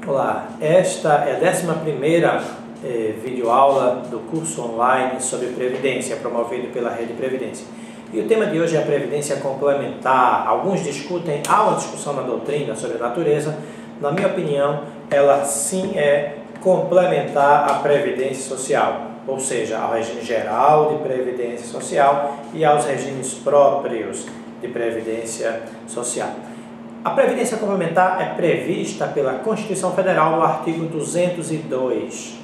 Olá, esta é a 11ª videoaula do curso online sobre Previdência, promovido pela Rede Previdência. E o tema de hoje é a Previdência Complementar. Alguns discutem, há uma discussão na doutrina sobre a natureza. Na minha opinião, ela sim é complementar à Previdência Social, ou seja, ao regime geral de Previdência Social e aos regimes próprios de Previdência Social. A Previdência Complementar é prevista pela Constituição Federal no artigo 202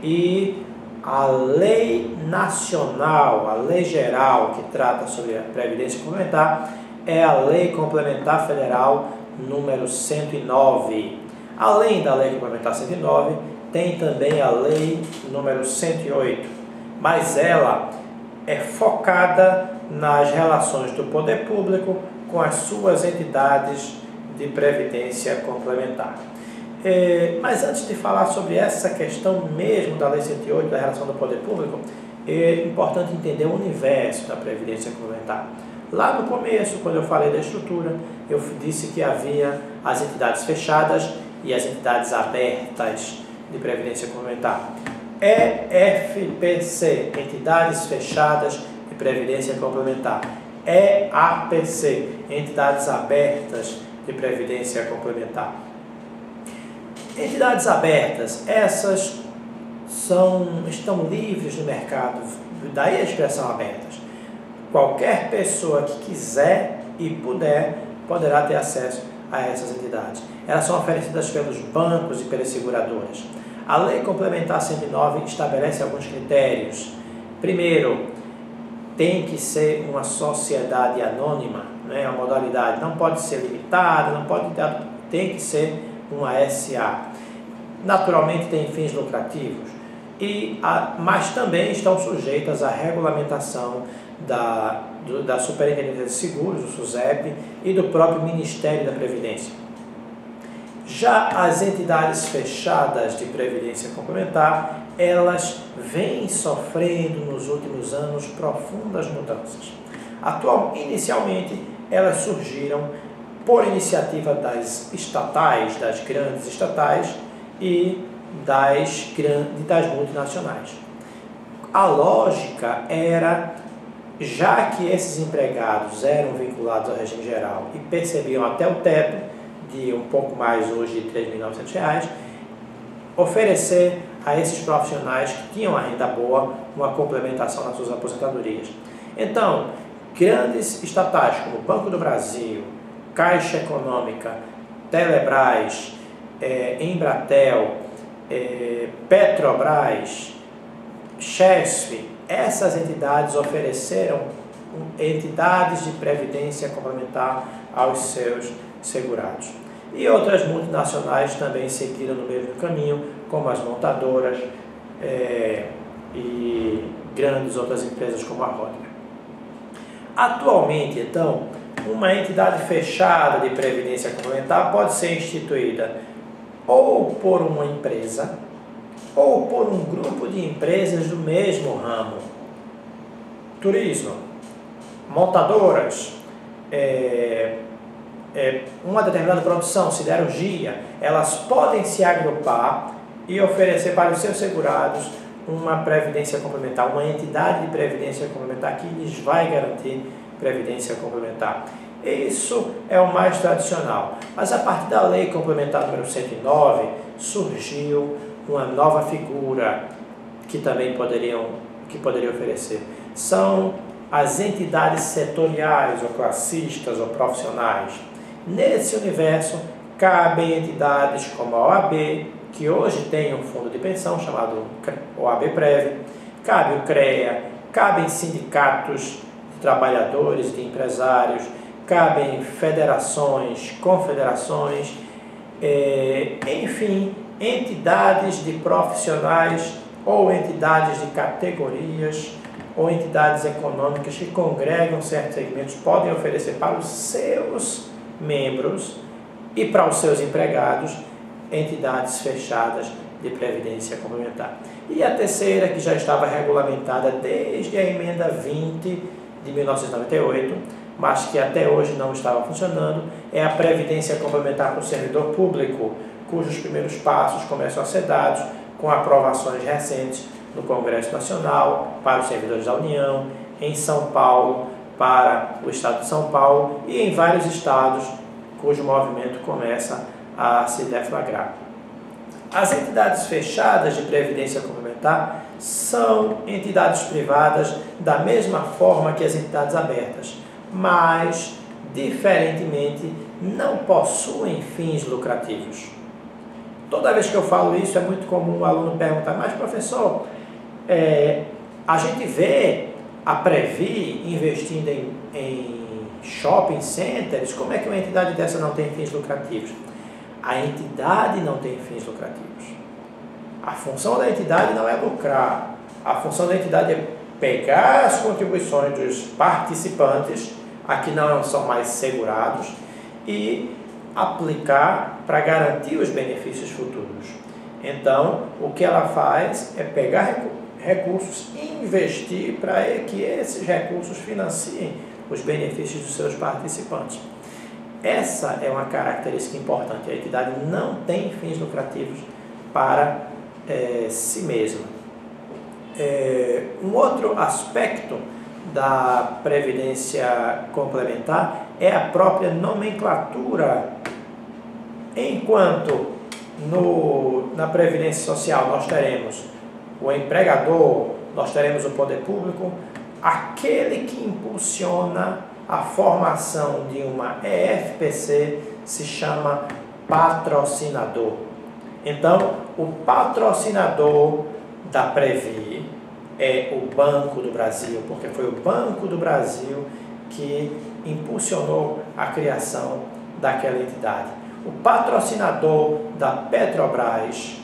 e a Lei Nacional, a Lei Geral que trata sobre a Previdência Complementar é a Lei Complementar Federal número 109. Além da Lei Complementar 109, tem também a Lei número 108, mas ela é focada nas relações do poder público com as suas entidades de previdência complementar. Mas antes de falar sobre essa questão mesmo da Lei 108, da relação do poder público, é importante entender o universo da previdência complementar. Lá no começo, quando eu falei da estrutura, eu disse que havia as entidades fechadas e as entidades abertas de previdência complementar. EFPC, entidades fechadas de previdência complementar. EAPC, entidades abertas de previdência complementar. Entidades abertas, essas estão livres no mercado, daí a expressão abertas. Qualquer pessoa que quiser e puder, poderá ter acesso a essas entidades. Elas são oferecidas pelos bancos e pelas seguradoras. A Lei Complementar 109 estabelece alguns critérios. Primeiro, tem que ser uma sociedade anônima, né? A modalidade não pode ser limitada, tem que ser uma SA. Naturalmente tem fins lucrativos, mas também estão sujeitas à regulamentação da Superintendência de Seguros, do SUSEP, e do próprio Ministério da Previdência. Já as entidades fechadas de previdência complementar, elas vêm sofrendo nos últimos anos profundas mudanças. Inicialmente, elas surgiram por iniciativa das estatais, das grandes estatais e das multinacionais. A lógica era, já que esses empregados eram vinculados ao regime geral e percebiam até o teto, de um pouco mais hoje de R$ 3.900, oferecer a esses profissionais que tinham a renda boa uma complementação nas suas aposentadorias. Então, grandes estatais como Banco do Brasil, Caixa Econômica, Telebrás, Embratel, Petrobras, Chesf, essas entidades ofereceram entidades de previdência complementar aos seus segurados. E outras multinacionais também seguiram no mesmo caminho, como as montadoras e grandes outras empresas como a Rodia. Atualmente, então, uma entidade fechada de previdência complementar pode ser instituída ou por uma empresa ou por um grupo de empresas do mesmo ramo. Turismo, montadoras, uma determinada produção, siderurgia, elas podem se agrupar e oferecer para os seus segurados uma previdência complementar, uma entidade de previdência complementar que lhes vai garantir previdência complementar. Isso é o mais tradicional, mas a partir da Lei Complementar número 109 surgiu uma nova figura que também poderia oferecer. São as entidades setoriais ou classistas ou profissionais. Nesse universo cabem entidades como a OAB, que hoje tem um fundo de pensão chamado OABPrev, cabe o CREA, cabem sindicatos de trabalhadores, de empresários, cabem federações, confederações, enfim, entidades de profissionais ou entidades de categorias ou entidades econômicas que congregam certos segmentos podem oferecer para os seus membros e para os seus empregados entidades fechadas de previdência complementar. E a terceira, que já estava regulamentada desde a emenda 20 de 1998, mas que até hoje não estava funcionando, é a previdência complementar para o servidor público, cujos primeiros passos começam a ser dados com aprovações recentes no Congresso Nacional para os servidores da União, em São Paulo para o Estado de São Paulo e em vários estados cujo movimento começa a se deflagrar. As entidades fechadas de previdência complementar são entidades privadas da mesma forma que as entidades abertas, mas, diferentemente, não possuem fins lucrativos. Toda vez que eu falo isso, é muito comum o aluno perguntar: mas professor, a gente vê a Previ investindo em shopping centers, como é que uma entidade dessa não tem fins lucrativos? A entidade não tem fins lucrativos. A função da entidade não é lucrar. A função da entidade é pegar as contribuições dos participantes, aqui não são mais segurados, e aplicar para garantir os benefícios futuros. Então, o que ela faz é pegar recursos e investir para que esses recursos financiem os benefícios dos seus participantes. Essa é uma característica importante. A entidade não tem fins lucrativos para si mesma. Um outro aspecto da previdência complementar é a própria nomenclatura. Enquanto na previdência social nós teremos o empregador, nós teremos o poder público, aquele que impulsiona a formação de uma EFPC se chama patrocinador. Então, o patrocinador da Previ é o Banco do Brasil, porque foi o Banco do Brasil que impulsionou a criação daquela entidade. O patrocinador da Petrobras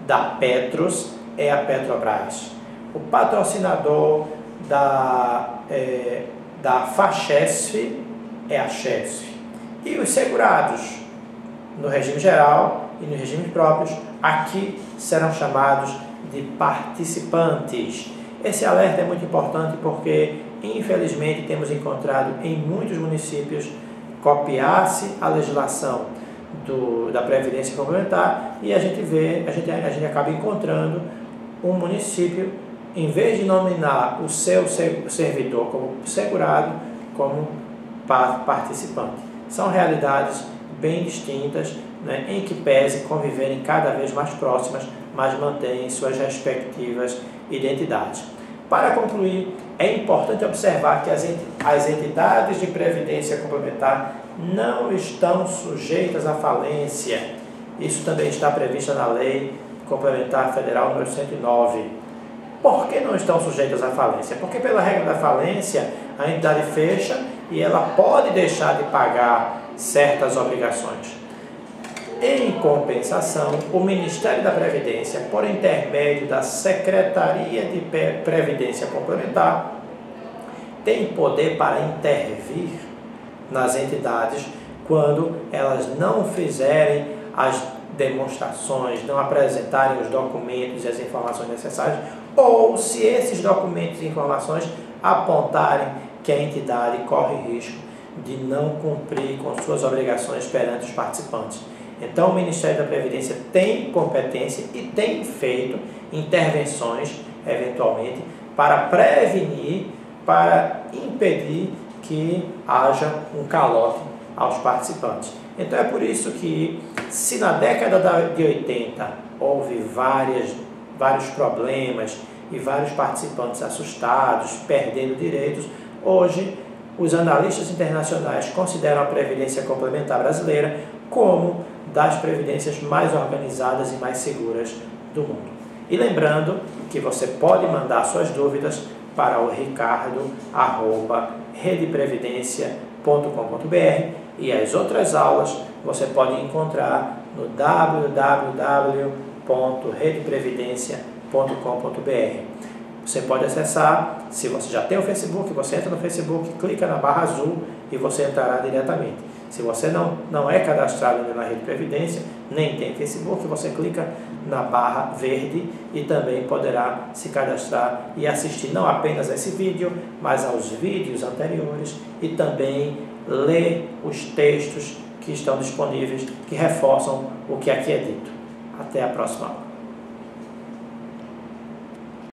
da Petros é a Petrobras. O patrocinador da FACHESF é a CHESF. E os segurados, no regime geral e nos regimes próprios, aqui serão chamados de participantes. Esse alerta é muito importante porque, infelizmente, temos encontrado em muitos municípios copiar-se a legislação da Previdência Complementar e a gente acaba encontrando um município, em vez de nominar o seu servidor como segurado, como participante. São realidades bem distintas, né, em que pese conviverem cada vez mais próximas, mas mantêm suas respectivas identidades. Para concluir, é importante observar que as entidades de previdência complementar não estão sujeitas à falência. Isso também está previsto na Lei Complementar Federal número 109. Por que não estão sujeitas à falência? Porque, pela regra da falência, a entidade fecha e ela pode deixar de pagar certas obrigações. Em compensação, o Ministério da Previdência, por intermédio da Secretaria de Previdência Complementar, tem poder para intervir nas entidades quando elas não fizerem as demonstrações, não apresentarem os documentos e as informações necessárias, ou se esses documentos e informações apontarem que a entidade corre risco de não cumprir com suas obrigações perante os participantes. Então, o Ministério da Previdência tem competência e tem feito intervenções, eventualmente, para prevenir, para impedir que haja um calote aos participantes. Então, é por isso que, se na década de 80 houve vários problemas e vários participantes assustados, perdendo direitos, hoje os analistas internacionais consideram a Previdência Complementar brasileira como das previdências mais organizadas e mais seguras do mundo. E lembrando que você pode mandar suas dúvidas para o ricardo@redeprevidencia.com.br e as outras aulas você pode encontrar no www.redeprevidencia.com.br. Você pode acessar, se você já tem o Facebook, você entra no Facebook, clica na barra azul e você entrará diretamente. Se você não é cadastrado ainda na Rede Previdência, nem tem Facebook, você clica na barra verde e também poderá se cadastrar e assistir não apenas a esse vídeo, mas aos vídeos anteriores e também ler os textos que estão disponíveis, que reforçam o que aqui é dito. Até a próxima aula.